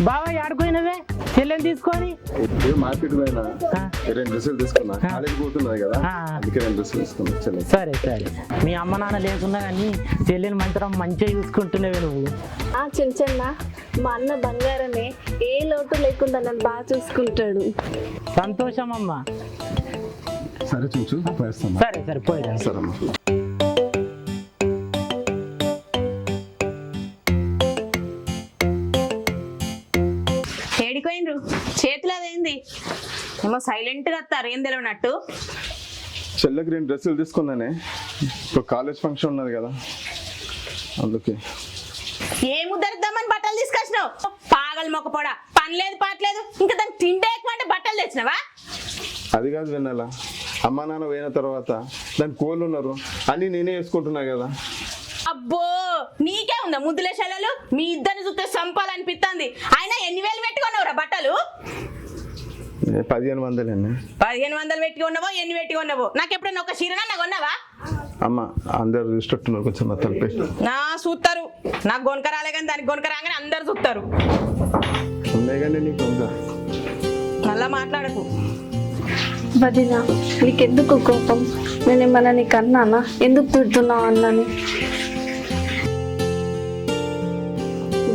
బావా ఆడుకోయినవే చెల్లెని తీసుకొని మార్కెట్ పోయినా 2 డ్రెస్సులు తీసుకున్నా కాలేజ్ పోతున్నది కదా అందుకే 2 డ్రెస్సులు తీసుకున్నా చెల్లె. సరే సరే మీ అమ్మ నాన్న లేకున్నా కానీ చెల్లెని మంచిగా చూసుకుంటున్నావే నువ్వు. చిన్న మా అన్న బంగారమే, ఏ లోటు లేకుండా నన్ను బాగా చూసుకుంటాడు. సంతోషం అమ్మ. సరే చూచు పోయిస్తాను. సరే సరే పోయిరా. సరేమ్మా. ఏడిపోయినరు చేతులు అదేంది ఏమో సైలెంట్ గా వస్తారు ఏం తెలియనట్టు. చెల్లెకి 2 డ్రెస్సులు తీసుకున్నానే, ఇప్పుడు కాలేజ్ ఫంక్షన్ ఉన్నది కదా అందుకే. ఏ ముద్దరిద్దామని బట్టలు తీసుకొచ్చినావు? పాగలు మొక్కపోడా, పని లేదు పాటలేదు, ఇంకా దానికి తిండే ఎక్కువ అంటే బట్టలు తెచ్చినావా? అది కాదు విన్నాలా, అమ్మా నాన్న పోయిన తర్వాత దాని కోళ్ళు ఉన్నారు అన్ని నేనే వేసుకుంటున్నా కదా. అబ్బో నీకే ఉందా ముద్దులే చెల్లెలు? మీ ఇద్దరిని చూస్తే సంపాలనిపిస్తుంది. అయినా ఎన్ని వేలు పెట్టుకున్నావురా బట్టలు? 1500 అండి. 1500 పెట్టుకున్నావో ఎన్ని పెట్టుకున్నావో? నాకు ఎప్పుడైనా ఒక చీరనా కొన్నావా? అమ్మ అందరు చూసేటట్టున్నారు కొంచెం నా తలపై. నా చూస్తారు, నాకు గొనక రాలే కానీ దానికి గొనక రాగానే అందరు చూస్తారు. ఉన్నాయి కానీ నీకు ఉందా? మళ్ళా మాట్లాడకు. వదిన నీకెందుకు కోపం? నేనేమన్నా నీకు అన్నానా? ఎందుకు తిడుతున్నావు అన్నని?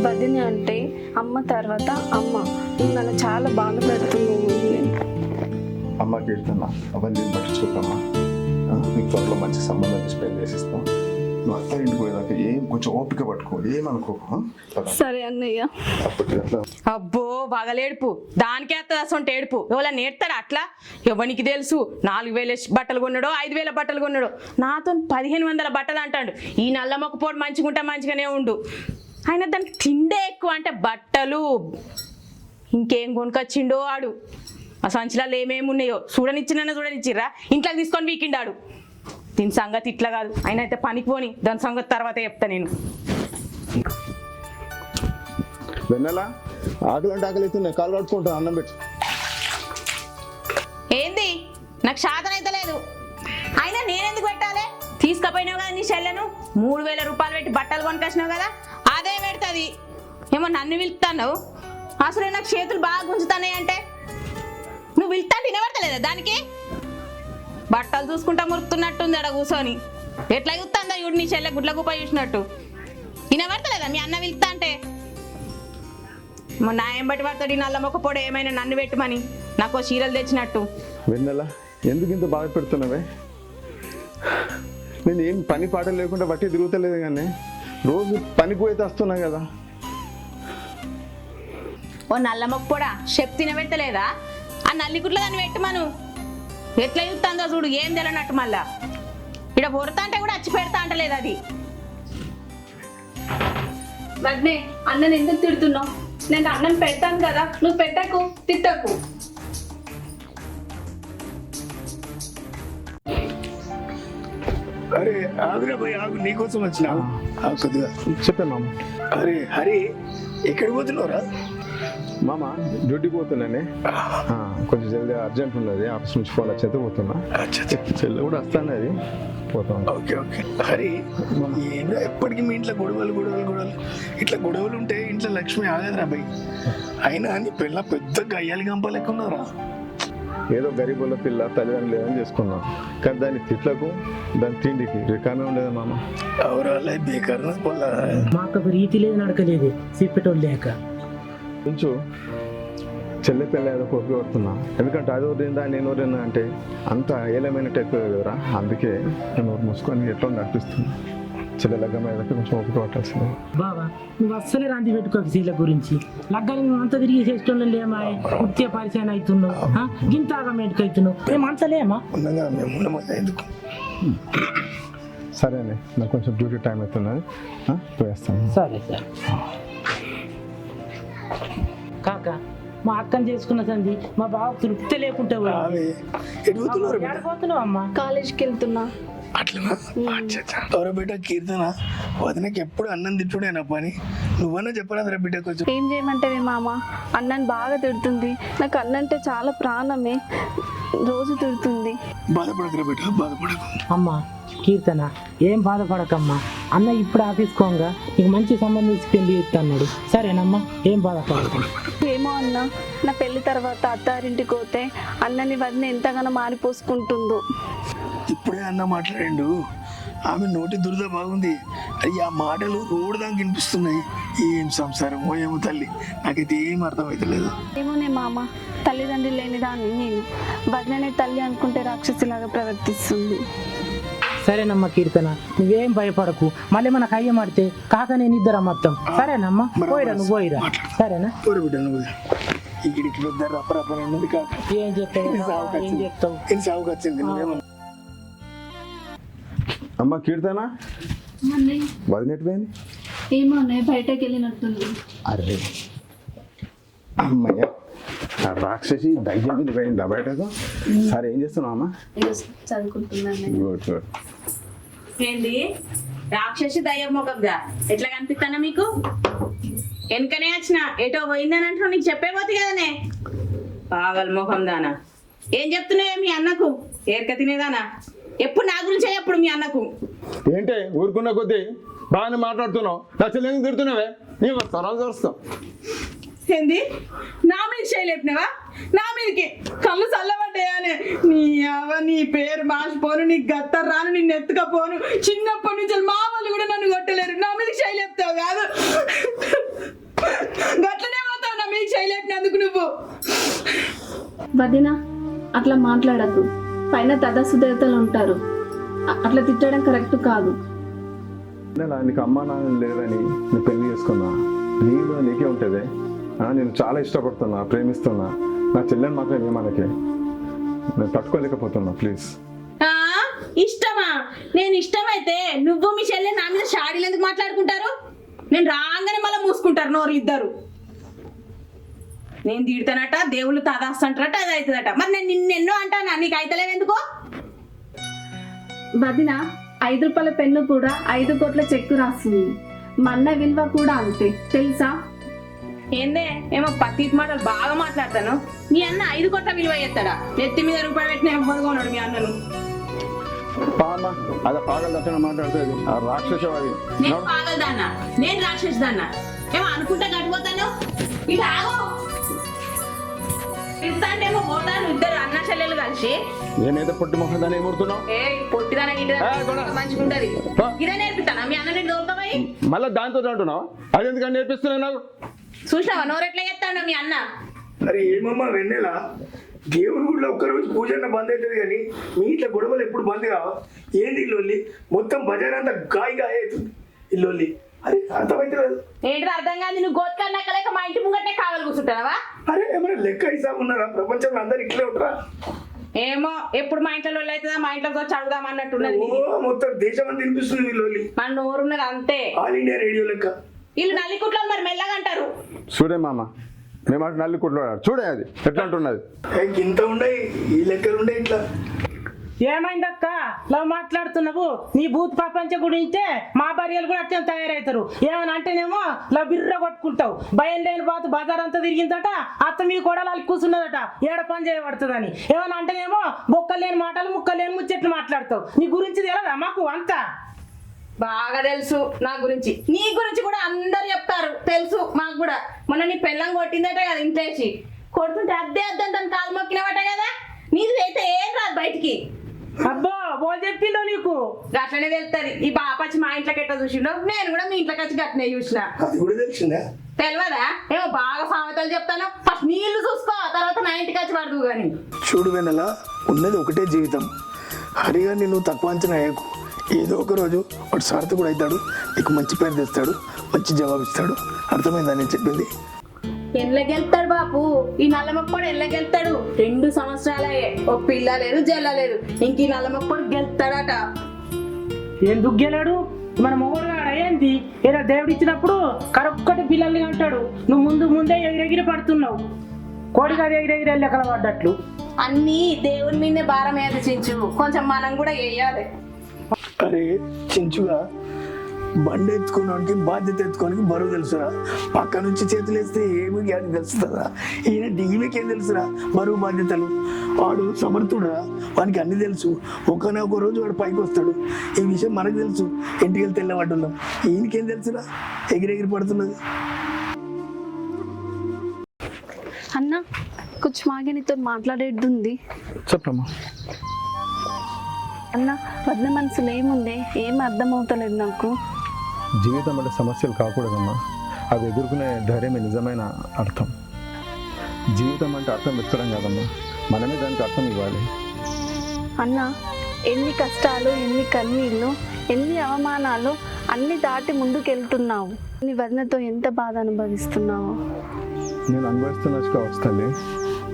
వదిన అంటే అమ్మ తర్వాత అమ్మ. నువ్వు నన్ను చాలా బాధ పెడుతున్నావు. అమ్మ కీర్తన అవన్నీ పట్టించుకోకమ్మా, నీకు త్వరలో మంచి సంబంధం స్పెండ్ చేసిస్తాం. నువ్వు అత్త ఇంటికి పోయేదాకా ఏం కొంచెం ఓపిక పట్టుకో, ఏమనుకోకు. సరే అన్నయ్య. అబ్బో బాగలేడుపు, దానికే అసలు ఏడుపు. ఎవరైనా నేర్తారా అట్లా? ఎవరికి తెలుసు 4000 బట్టలు కొన్నాడో 5000 బట్టలు కొన్నాడో? నాతో 1500 బట్టలు అంటాడు. ఈ నల్ల మొక్కపోడు మంచిగుంటా మంచిగానే ఉండు, ఆయన దానికి తిండే ఎక్కువ అంటే బట్టలు. ఇంకేం కొనుకొచ్చిండో ఆడు, ఆ సంచులలో ఏమేమి ఉన్నాయో చూడనిచ్చిర్రా, ఇంట్లోకి తీసుకొని వీకిండాడు. దీని సంగతి ఇట్లా కాదు, ఆయన అయితే పనికి పోని, దాని సంగతి తర్వాత చెప్తా నేను. వెన్నెలా ఆకలి అంటే ఆకలి అయితే కాలు కట్టుకుంటాను, అన్నం పెట్టు. ఏంది నాకు శాతం అయితే లేదు. అయినా నేనెందుకు పెట్టాలి? తీసుకుపోయినావు కదా నీ చెల్లెను, 3000 రూపాయలు పెట్టి బట్టలు కొనుకొచ్చినావు కదా, అదే పెడుతుంది. ఏమో నన్ను పిలుస్తున్నావు? అసలు నాకు చేతులు బాగా గుంజుతున్నాయి అంటే నువ్వు పిలుస్తా తినబడతలేదా దానికి? బట్టలు చూసుకుంటా మురుకుతున్నట్టుంది అక్కడ కూర్చొని. ఎట్లా చూస్తుందా ఇవి నీ చెల్లె గుడ్ల గుప్ప చూసినట్టు? వినబడతలేదా మీ అన్న పిలుస్తా అంటే? నా ఏం బట్టి పడతాడు నల్ల మొక్కపోడు, ఏమైనా నన్ను పెట్టమని నాకు చీరలు తెచ్చినట్టు. వెన్నెలా ఎందుకు ఇంత బాధ పెడుతున్నావే? నేను ఏం పని పాట లేకుండా బట్టి తిరుగుతలేదు కానీ రోజు పనికి పోయితే వస్తున్నా కదా. ఓ నల్ల మొక్కపోడా చెప్పు తినబెట్టలేదా? ఆ నల్లిగుడ్ల దాన్ని పెట్టమను. ఎట్లా చూస్తుందో చూడు, ఏం తెలియనట్టు. మళ్ళా ఇక్కడ పొరతా అంటే కూడా వచ్చి పెడతా అంటలేదు అది. వడ్నే అన్నని ఎందుకు తిడుతున్నావు? నేను అన్నం పెడతాను కదా, నువ్వు పెట్టకు, తిట్టకు. అరే ఆగురా భయ్, ఆగు, నీకోసం వచ్చినా కొద్దిగా చెప్పే మామ. అరే హరి ఎక్కడికి పోతున్నావురా? మామ డ్యూటీకి పోతున్నానే, కొంచెం జల్దీ అర్జెంట్ ఉన్నది, ఆఫీస్ నుంచి ఫోన్ వచ్చేది పోతున్నా. చెల్లె కూడా వస్తాను, అది పోతాను. Okay okay. హరి ఏంటో ఎప్పటికీ మీ ఇంట్లో గొడవలు ఇట్లా గొడవలు ఉంటే ఇంట్లో లక్ష్మి ఆగదురా భయ్. అయినా నీ పిల్ల పెద్ద గయ్యాలి గంప లెక్క ఉన్నారా? ఏదో గరీబుల పిల్ల తల్లిదండ్రులు లేదని చేసుకున్నాం, కానీ దాని తిట్లకు దాని తిండికి రికామే ఉండేది మామ. ఎవరు బేకారు మాకు రీతి లేదు, నడకలేదు, చెప్పేటోళ్ళు లేక. కొంచెం చెల్లె పిల్ల ఏదో కోపి పడుతున్నా, ఎందుకంటే అది వదిలిందా నేను వదిలిందా అంటే అంత ఏలమైన టైప్ కదరా. అందుకే నేను మూసుకొని ఎట్లా నడిపిస్తున్నా. చెల్లె లగ్గ మీద కొంచెం ఓపిక పట్టాల్సింది. బాబా నువ్వు అస్సలే రాంది పెట్టుకోక సీల గురించి. లగ్గాలు నువ్వు అంత తిరిగి చేసేటోళ్ళు లేమా? ఉత్తే పరిచయం అవుతున్నావు, గింతాగా మేటుకు అవుతున్నావు, మేము అంతలేమా? ఎందుకు? సరేనే, నాకు కొంచెం డ్యూటీ టైం అవుతున్నది, పోయేస్తాను. సరే సార్. కాక మా అక్కని చేసుకున్న సంది మా బావ తృప్తి లేకుంటే పోతున్నావు అమ్మా? కాలేజ్కి వెళ్తున్నా. అట్లనా? ఎవరో బిడ్డ కీర్తన వదినకి ఎప్పుడు అన్నం తిట్టుడేనా పని? నువ్వన్నా చెప్పరాదురా బిడ్డ కొంచెం. ఏం చేయమంటావే మామ, అన్నని బాగా తిడుతుంది. నాకు అన్నంటే చాలా ప్రాణమే, రోజు తిడుతుంది. బాధపడకురా బిడ్డ, బాధపడకు. అమ్మా కీర్తన ఏం బాధపడకమ్మా, అన్న ఇప్పుడు ఆఫీస్ కోంగా నీకు మంచి సంబంధం ఇచ్చి పెళ్లి చేస్తా అన్నాడు. సరేనమ్మా, ఏం బాధపడతాను. ఏమో అన్న, నా పెళ్లి తర్వాత అత్తారింటికి పోతే అన్నని వదిన ఎంతగానో మారిపోసుకుంటుందో. ఇప్పుడే అన్న మాట్లాడిండు, ఆమె నోటి దురద బాగుంది. అది ఆ మాటలు రోడ్డు దాకా వినిపిస్తున్నాయి. ఏం సంసారం ఏమో తల్లి, నాకైతే ఏం అర్థమవుతలేదు. ఏమోనే మామ, తల్లిదండ్రులు లేని దాన్ని నేను వదిననే తల్లి అనుకుంటే రాక్షసిలాగా ప్రవర్తిస్తుంది. సరేనమ్మా కీర్తన, నువ్వేం భయపడకు. మళ్ళీ మనకు అయ్య మాడితే కాక నేను ఇద్దరం మొత్తం. సరేనమ్మా, పోయిరా, నువ్వు పోయిరా. సరేనా? బిడ్డ నువ్వు ఇక్కడికి పెద్ద రప్పరప్పని ఉన్నది కాక ఏం చెప్తావు, ఏం చెప్తావు? ఏం సాగుకు వచ్చింది నువ్వేమో. అమ్మ కీర్తన, వదినెట్టిపోయింది? ఏమో అన్నయ్య, బయటకు వెళ్ళినట్టుంది. అరే అమ్మయ్య, ఆ రాక్షసి దయ్యం మీద పోయింది బయటకు. సరే ఏం చేస్తున్నావు అమ్మ? చదువుకుంటున్నాను. Good good. ఏంది రాక్షసి దయ్యం మొకంగా ఎట్లా కనిపిస్తానా మీకు? వెనకనే వచ్చిన ఎటో పోయిందని అంటున్నావు, నీకు చెప్పేపోతే కదనే. పాగల్ మొఖం దానా, ఏం చెప్తున్నావే మీ అన్నకు? ఏరక తినేదానా? ఎప్పుడు నా గురించే ఎప్పుడు మీ అన్నకు? ఏంటే ఊరుకున్న కొద్దీ బాగానే మాట్లాడుతున్నావు, నా చెల్లెని తిడుతున్నావే. నీకు వస్తాను చూస్తాం. ఏంది నా మీద చేయలేపినవా? నా మీదకి కళ్ళు చల్లబడ్డాయనే. నీ అవ్వ, నీ పేరు మార్చిపోను, నీ గత్త రాను, నిన్ను ఎత్తుకపోను. చిన్నప్పటి నుంచి మా వాళ్ళు కూడా నన్ను కొట్టలేరు. నా మీదకి చేయలేపుతావు కాదు, గట్లనే పోతావు నా మీదకి చేయలేపినందుకు నువ్వు. వదిన, అట్లా మాట్లాడద్దు. పైన తదస్సు దేవతలు ఉంటారు, అట్లా తిట్టడం కరెక్ట్ కాదు. నీకు అమ్మా నాన్న లేరని నీ పెళ్లి చేసుకున్నా, నీలో నీకే ఉంటుంది. నేను చాలా ఇష్టపడుతున్నా, ప్రేమిస్తున్నా. నా చెల్లెని మాత్రం ఏమనకే, నేను తట్టుకోలేకపోతున్నా. ప్లీజ్. ఇష్టమా? నేను ఇష్టమైతే నువ్వు మీ చెల్లె నా మీద షాడీలు ఎందుకు మాట్లాడుకుంటారు? నేను రాగానే మళ్ళీ మూసుకుంటారు నోరు ఇద్దరు. నేను తీడతానట, దేవుళ్ళు తదాస్తంటారట, అది అవుతుందట. మరి నేను నిన్నెన్నో అంటానా, నీకు అయితలేవు ఎందుకో? వదిన, 5 రూపాయల పెన్ను కూడా 5 కోట్ల చెక్కు రాస్తుంది. మన్న విలువ కూడా అంతే, తెలుసా? ఏందే ఏమో పత్తిటి మాటలు బాగా మాట్లాడతాను. మీ అన్న 5 కోట్ల విలువ చేస్తాడా? నెత్తి మీద రూపాయి పెట్టిన ఎవ్వరుగా ఉన్నాడు మీ అన్నను. పామ అదే పాగల దట్టన మాట్లాడుతుంది, ఆ రాక్షసవాది. నేను పాగలదాన్నా, నేను రాక్షసుదాన్నా? ఏమో అనుకుంటా గడిపోతాను. ఇటు ఆగు. ఇస్తాంటేమో పోతాను ఇద్దరు అన్న చెల్లెలు కలిసి. నేనైతే పొట్టి మొహం దాన్ని ఏముడుతున్నావు? ఏ పొట్టిదాన మంచిగా ఉంటది, ఇదే నేర్పిస్తానా మీ అన్న? నేను దోలుతాయి మళ్ళీ దాంతో అంటున్నావు, అది ఎందుకని నేర్పిస్తున్నావు నాకు? చూసినావా నోరెట్లా చేస్తాడు మీ అన్న? అరే ఏమమ్మా వెన్నెల, దేవుడి గుడిలో ఒక్కరోజు పూజ అన్న బంద్ అవుతుంది కానీ మీ ఇంట్లో గొడవలు ఎప్పుడు బంద్ కావా? ఏంది ఇల్లు మొత్తం బజార్ అంతా గాయ అవుతుంది ఇల్లు. అరే అర్థమైతే లేదు. ఏంటి అర్థం కాదు? నువ్వు గోత్కన్నాక మా ఇంటి ముంగటే కావాలి కూర్చుంటావా? అరే ఏమైనా లెక్క హిసాబు ఉన్నారా? ప్రపంచంలో అందరు ఇట్లే ఉంటారా? ఏమో ఎప్పుడు మా ఇంట్లో లొల్లి అవుతుందా, మా ఇంట్లో చదువుదాం అన్నట్టున్నది. మొత్తం దేశం అంతా వినిపిస్తుంది వీళ్ళు. మన నోరున్నది అంతే, ఆల్ ఇండియా రేడియో లెక్క. వీళ్ళు నల్లికుట్లో మరి మెల్లగా అంటారు. చూడే మామ, మేము అటు నల్లి కుట్లాడు చూడే, అది ఎట్లా అంటున్నది. ఇంత ఉండే ఈ లెక్కలు ఉండే ఇట్లా. ఏమైందక్క లవ్ మాట్లాడుతున్నావు? నీ భూత్ ప్రపంచం గురించే మా భార్యలు కూడా అట్లా తయారవుతారు. ఏమని అంటేనేమో లవ్ బిర్ర కొట్టుకుంటావు. భయం లేని బాతు బజార్ అంతా తిరిగిందట, అత్త మీ కూడా అలా కూర్చున్నదట, ఏడ పని చేయబడుతుందని. ఏమని అంటేనేమో బొక్కలు లేని మాటలు, ముక్కలు లేని ముచ్చట్లు మాట్లాడతావు. నీ గురించి తెలియదా మాకు? అంతా బాగా తెలుసు నా గురించి, నీ గురించి కూడా అందరు చెప్తారు, తెలుసు మాకు కూడా. మొన్న నీ పెళ్ళం కొట్టిందట కదా ఇంట్లోసి, కొడుతుంటే అద్దే అద్దని కాలు మొక్కినవట కదా. నీది అయితే ఏం రాదు బయటికి. అబ్బో బో చెప్పిందో నీకు? గట్లనే తెలుస్తుంది. ఈ బాపచ్చి మా ఇంట్లోకి ఎట్లా చూసిండో నేను కూడా మీ ఇంట్లోకి వచ్చి గట్లనే చూసిన. అది కూడా తెలిసిందా? తెలియదా? ఏమో బాగా సామెతలు చెప్తాను. ఫస్ట్ నీళ్లు చూసుకో, తర్వాత నా ఇంటికి వచ్చి పడదు కానీ. చూడు వెనల, ఉన్నది ఒకటే జీవితం. హరిగా నిన్ను తక్కువ అంచనా వేయకు. ఏదో ఒక రోజు వాడు సార్థ కూడా అవుతాడు, నీకు మంచి పేరు తెస్తాడు, మంచి జవాబు ఇస్తాడు. అర్థమైందా నేను చెప్పింది? ఎల్లగెళ్తాడు బాపు, ఈ నల్లమప్పుడు ఎల్లగెళ్తాడు. 2 సంవత్సరాలయ్యే, ఒక పిల్ల లేదు జల్ల లేదు, ఇంక ఈ నల్లమప్పుడు గెలుతాడట. ఎందుకు గెలాడు? మన మొగుడు ఏంది? ఏదో దేవుడు ఇచ్చినప్పుడు కరొక్కటి పిల్లల్ని అంటాడు. నువ్వు ముందే ఎగిరెగిరి పడుతున్నావు, కోడిగా ఎగిరెగిరి లెక్కల పడ్డట్లు. అన్నీ దేవుని మీదే భారం ఏది చించు, కొంచెం మనం కూడా వేయాలి. అరే చించుగా, బండి ఎత్తుకోవడానికి బాధ్యత ఎత్తుకోవడానికి బరువు తెలుసురా. పక్క నుంచి చేతులు వేస్తే ఏమి అని తెలుస్తుందా? ఈమెకేం తెలుసురా బరువు బాధ్యతలు? వాడు సమర్థుడురా, వానికి అన్ని తెలుసు. ఒకనొక రోజు వాడు పైకి వస్తాడు. ఈ విషయం మనకు తెలుసు, ఇంటికి వెళ్తే తెల్లబడ్డున్నాం. ఈయనకేం తెలుసురా ఎగిరెగిరి పడుతున్నది. అన్న కొంచెం ఆగి నీతో మాట్లాడేది ఉంది. చెప్పమ్మా. అన్న వద్ద మనసులో ఏముంది, ఏం అర్థం అవుతలేదు నాకు. జీవితం అంటే సమస్యలు కాకూడదమ్మా, అవి ఎదుర్కొనే ధైర్యమే నిజమైన అర్థం. జీవితం అంటే అర్థం వెతకడం కాదమ్మా, మనమే దానికి అర్థం ఇవ్వాలి. అన్న ఎన్ని కష్టాలు, ఎన్ని కన్నీళ్ళు, ఎన్ని అవమానాలు అన్ని దాటి ముందుకెళ్తున్నావు. నీ వదినతో ఎంత బాధ అనుభవిస్తున్నావు. నేను అనుభవిస్తున్నా కావచ్చు తల్లి,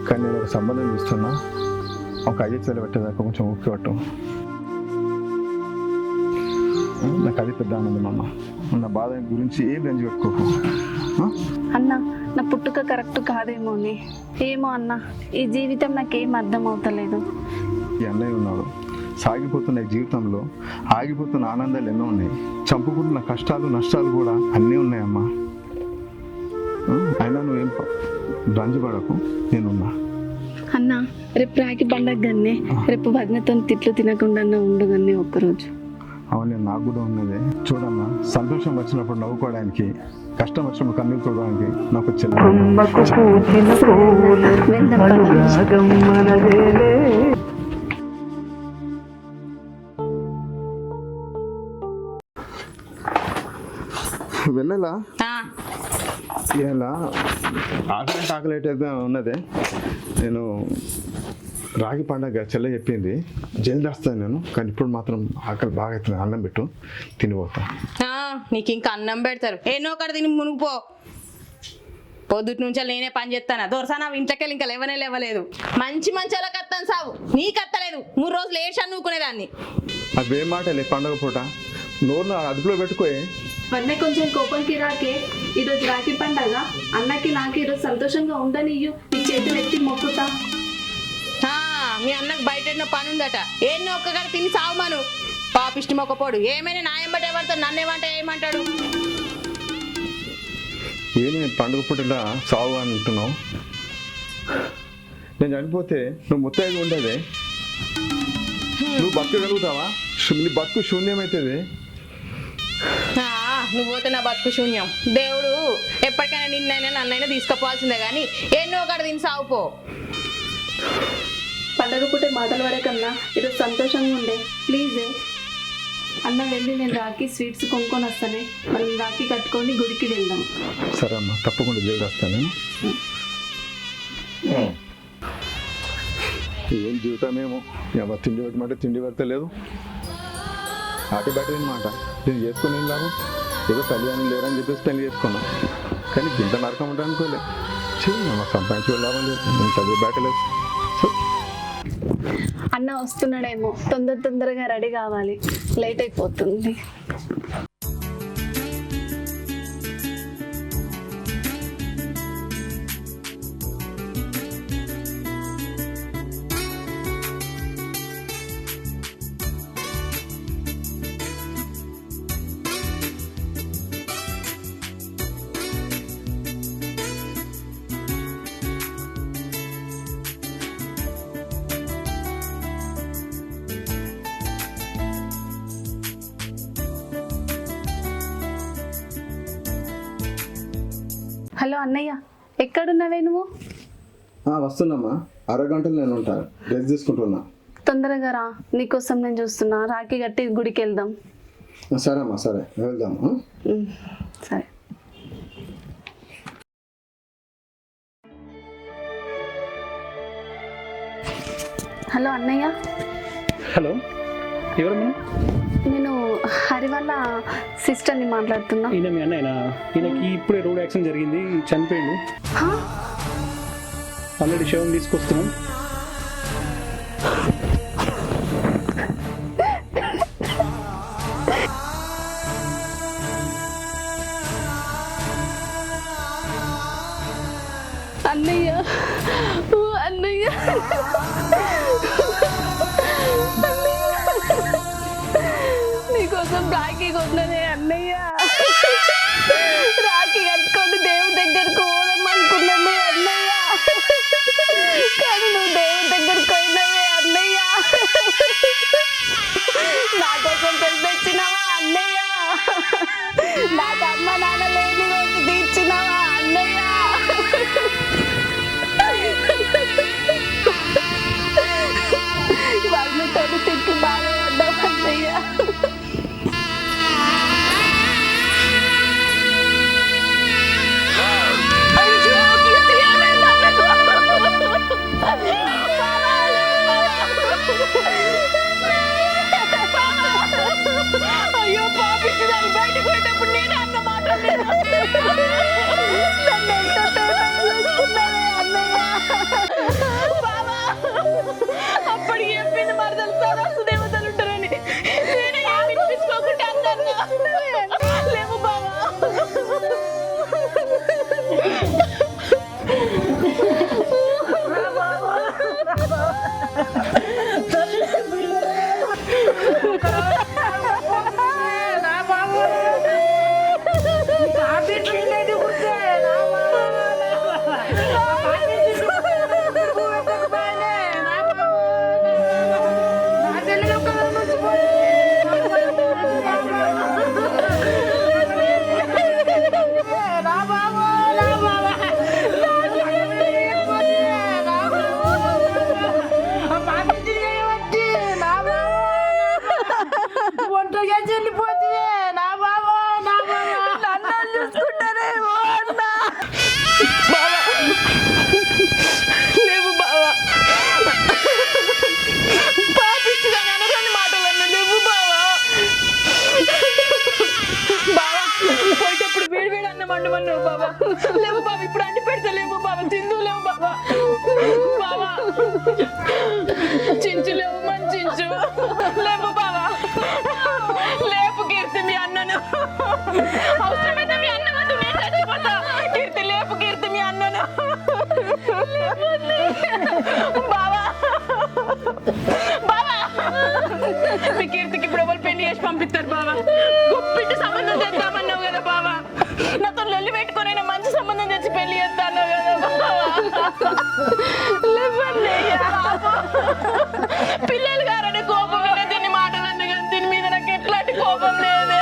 కానీ నేను ఒక సంబంధం చూస్తున్నా. ఒక అయ్యే చెలబెట్టేదాకా కొంచెం ఊపి పట్టు. నాకు అది పెద్ద ఆనందం అమ్మ. నా బాధ గురించి ఏం గంజి పెట్టుకోకు. అన్న నా పుట్టుక కరెక్ట్ కాదేమోని. ఏమో అన్న, ఈ జీవితం నాకేం అర్థం అవుతలేదు. ఈ అన్నయ్య ఉన్నాడు, సాగిపోతున్న ఈ జీవితంలో ఆగిపోతున్న ఆనందాలు ఎన్నో ఉన్నాయి. చంపుకుంటున్న కష్టాలు నష్టాలు కూడా అన్నీ ఉన్నాయమ్మా. అయినా నువ్వేం రంజుపడకు, నేనున్నా. అన్న రేపు రాఖీ పండగ గన్నే, రేపు వదినతో తిట్లు తినకుండా ఉండు గన్నే ఒక్కరోజు. అవునే, నాకు కూడా ఉన్నది. చూడమ్మా, సంతోషం వచ్చినప్పుడు నవ్వుకోవడానికి, కష్టం వచ్చినప్పుడు కన్నీరు చూడడానికి నాకు వెళ్ళలా. ఇలా ఆకలి అయితే ఉన్నది. నేను రాగి పండగ చెల్ల చెప్పింది, జల్ది వస్తాను నేను. కానీ ఇప్పుడు మాత్రం ఆకలి బాగా అవుతుంది. అన్నం పెట్టు, తినిపోతా. నీకు ఇంకా అన్నం పెడతారు, ఎన్నో ఒకటి తిని మునిగిపో. పొద్దుటి నుంచి నేనే పని చేస్తాను. దొరసానా ఇంట్లోకెళ్ళి ఇంకా లేవలేదు. మంచి వాళ్ళకి అత్తాను సావు, నీకు అత్తలేదు. 3 రోజులు ఏడ్చాను నువ్వుకునేదాన్ని. అవేం మాటలే, పండగ పూట నోరు అదుపులో పెట్టుకోయే. వన్నే కొంచెం కోపంకి రాకే. ఈరోజు రాఖీ పండగ, అన్నకి నాకు ఈరోజు సంతోషంగా ఉండనియ్యు. నీ చేతులు ఎత్తి మొక్కుతా. మీ అన్నకు బయట పని ఉందట, ఎన్నో ఒక్కగారు తిని సావుమాను. పాపిష్టి మొక్కపోడు ఏమైనా నాయంబటే పడతాడు, నన్నేమంటే ఏమంటాడు. ఏమి పండుగ పూటలా సావు అని అంటున్నావు? నేను చనిపోతే నువ్వు ముత్తైదు ఉండేదే, నువ్వు బతకగలుగుతావా? నీ బతుకు శూన్యమవుతుంది. నువ్వు పోతే నా బతుకు శూన్యం. దేవుడు ఎప్పటికైనా నిన్నైనా నన్నైనా తీసుకుపోవాల్సిందే కానీ ఎన్నో ఒకటి తిని సావుపో. పండగ పూటే మాటలు పడకన్నా ఈరోజు సంతోషంగా ఉండే. ప్లీజ్ అన్న వెళ్ళి నేను రాఖీ స్వీట్స్ కొనుక్కొని వస్తానే. మనం రాఖీ కట్టుకొని గుడికి వెళ్దాం. సరే అమ్మా, తప్పకుండా దేవుడు వస్తాను. ఏం జీవితమేమో, ఎవరు తిండి పెట్టమంటే తిండి పెడతలేదు. ఆటి బయట మాట నేను చేసుకుని ఏం లాభం? ఏదో కళ్యాణం లేరని చెప్పేసి పెళ్లి చేసుకున్నాం, కానీ ఇంత నరకం ఉంటా అనుకోలే. చెయ్యి సంపాదించి లాభం లేదు, నేను చదివి బయటలేదు. అన్న వస్తున్నాడేమో, తొందరగా రెడీ కావాలి, లేట్ అయిపోతుంది. హలో అన్నయ్య, ఎక్కడున్నావే నువ్వు? వస్తున్నామ్మా, అరగంటలు నేను ఉంటాను, డ్రెస్ తీసుకుంటున్నా. తొందరగా రా, నీకోసం నేను చూస్తున్నా. రాఖీ కట్టి గుడికి వెళ్దాం. సరే అమ్మా, సరే వెళ్దాము. సరే. హలో అన్నయ్య. హలో, ఎవరమ్మా? నేను హరి వాళ్ళ సిస్టర్ని మాట్లాడుతున్నా. ఈయన మీ అన్నయ్యనా? ఈయనకి ఇప్పుడే రోడ్ యాక్సిడెంట్ జరిగింది, చనిపోయిండు. ఆల్రెడీ శవం తీసుకొస్తున్నాం. అన్నయ్య, అన్నయ్య, నీకోసం రాఖీ కొన్నదే అన్నయ్య. లేవు బాబా, ఇప్పుడు అంటి పెడతా లేవు బాబా, తిందు లేవు బాబా. బాబా చించు లేవు, మన చించు లేవు బాబా. లేపు కీర్తి మీ అన్నను, అవసరమైతే మీ అన్న వద్దు, నేను చచ్చిపోతా. కీర్తి లేపు, కీర్తి మీ అన్నను బాబా. బాబా మీ కీర్తికి ఇప్పుడు ఎవరు పెళ్లి చేసి పంపిస్తారు బాబా? గొప్పింటి సంబంధం చేద్దామన్నావు కదా బాబా, నాతో లొల్లి పెట్టుకొని మంచి సంబంధం తెచ్చి పెళ్లి చేస్తాను కదా బాబా. పిల్లలు గారనే కోపం మీద దీన్ని మాటలన్నీ కానీ దీని మీద నాకు ఎట్లాంటి కోపం లేదే.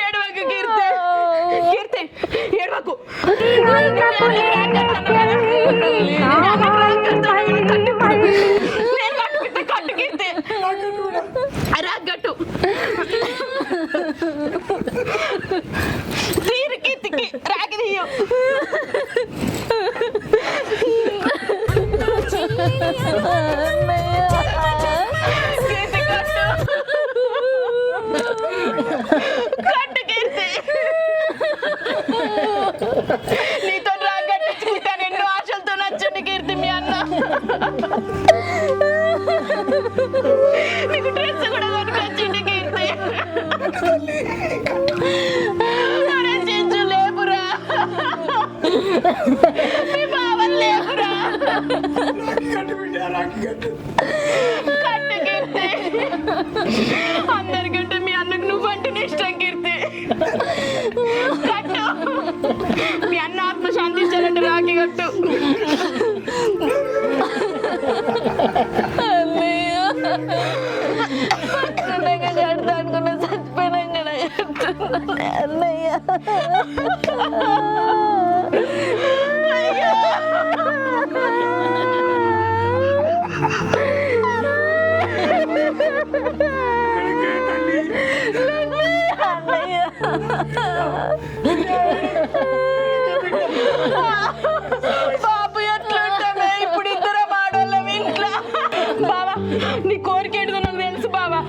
ఏడవకు కీర్తి, కీర్తి ఏడవకు. కట్టు కీర్తి, రాగట్టు తీరు కీర్తికి రాగి తీయు. కీర్తి కట్టు, కట్టు కీర్తి. నీతో రాగట్టించుకుంటాను, ఎన్నో ఆశలతో నచ్చండి కీర్తి మీ అన్న. నీకు డ్రెస్ కూడా కొనుకొచ్చింది కీర్తి. చించు లేపురా, మీ బావని లేపురా. కట్టు కీర్తి, అందరికంటే మీ అన్నకు నువ్వంటే ఇష్టం కీర్తి. కట్టు, మీ అన్న ఆత్మ శాంతించాలంటే రాఖీ కట్టు. అనుకున్న చచ్చిపోయినాం కదా అన్నయ్య. బాబు ఎట్లుంటామే ఇప్పుడు, ఇద్దరు మాడోళ్ళం ఇంట్లో. బాబా నీ కోరిక ఏంటో నాకు తెలుసు బాబా.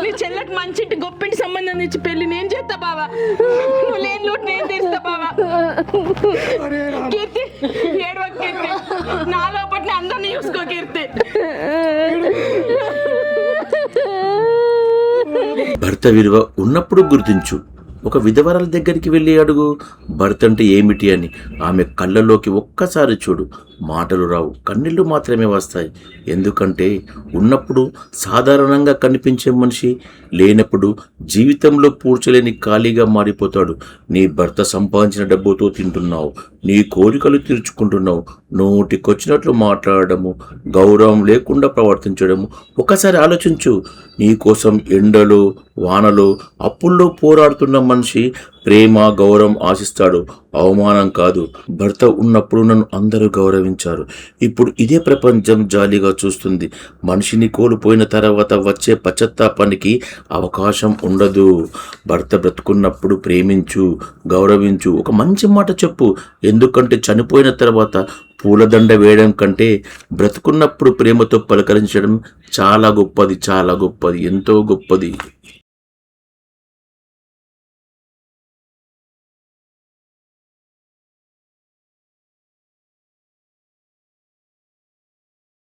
నీ చెల్లెకి మంచి గొప్పింటి సంబంధం ఇచ్చి పెళ్లి నేను చేస్తా బాబా. నువ్వు లేని లోటు నేను తీరుస్తా బాబా. కీర్తి ఏడవ కీర్తి, నాలో పట్ల అందరినీ చూసుకో కీర్తి. భర్త విలువ ఉన్నప్పుడు గుర్తించు. ఒక విధవరాల దగ్గరికి వెళ్ళి అడుగు భర్త అంటే ఏమిటి అని. ఆమె కళ్ళలోకి ఒక్కసారి చూడు, మాటలు రావు, కన్నీళ్ళు మాత్రమే వస్తాయి. ఎందుకంటే ఉన్నప్పుడు సాధారణంగా కనిపించే మనిషి లేనప్పుడు జీవితంలో పూడ్చలేని ఖాళీగా మారిపోతాడు. నీ భర్త సంపాదించిన డబ్బుతో తింటున్నావు, నీ కోరికలు తీర్చుకుంటున్నావు, నోటికొచ్చినట్లు మాట్లాడము, గౌరవం లేకుండా ప్రవర్తించడము. ఒకసారి ఆలోచించు, నీ కోసం ఎండలో వానలో అప్పుల్లో పోరాడుతున్న మనిషి ప్రేమ గౌరవం ఆశిస్తాడు, అవమానం కాదు. భర్త ఉన్నప్పుడు నన్ను అందరూ గౌరవించారు, ఇప్పుడు ఇదే ప్రపంచం జాలిగా చూస్తుంది. మనిషిని కోల్పోయిన తర్వాత వచ్చే పశ్చాత్తాపానికి అవకాశం ఉండదు. భర్త బ్రతుకున్నప్పుడు ప్రేమించు, గౌరవించు, ఒక మంచి మాట చెప్పు. ఎందుకంటే చనిపోయిన తర్వాత పూలదండ వేయడం కంటే బ్రతుకున్నప్పుడు ప్రేమతో పలకరించడం చాలా గొప్పది, చాలా గొప్పది, ఎంతో గొప్పది.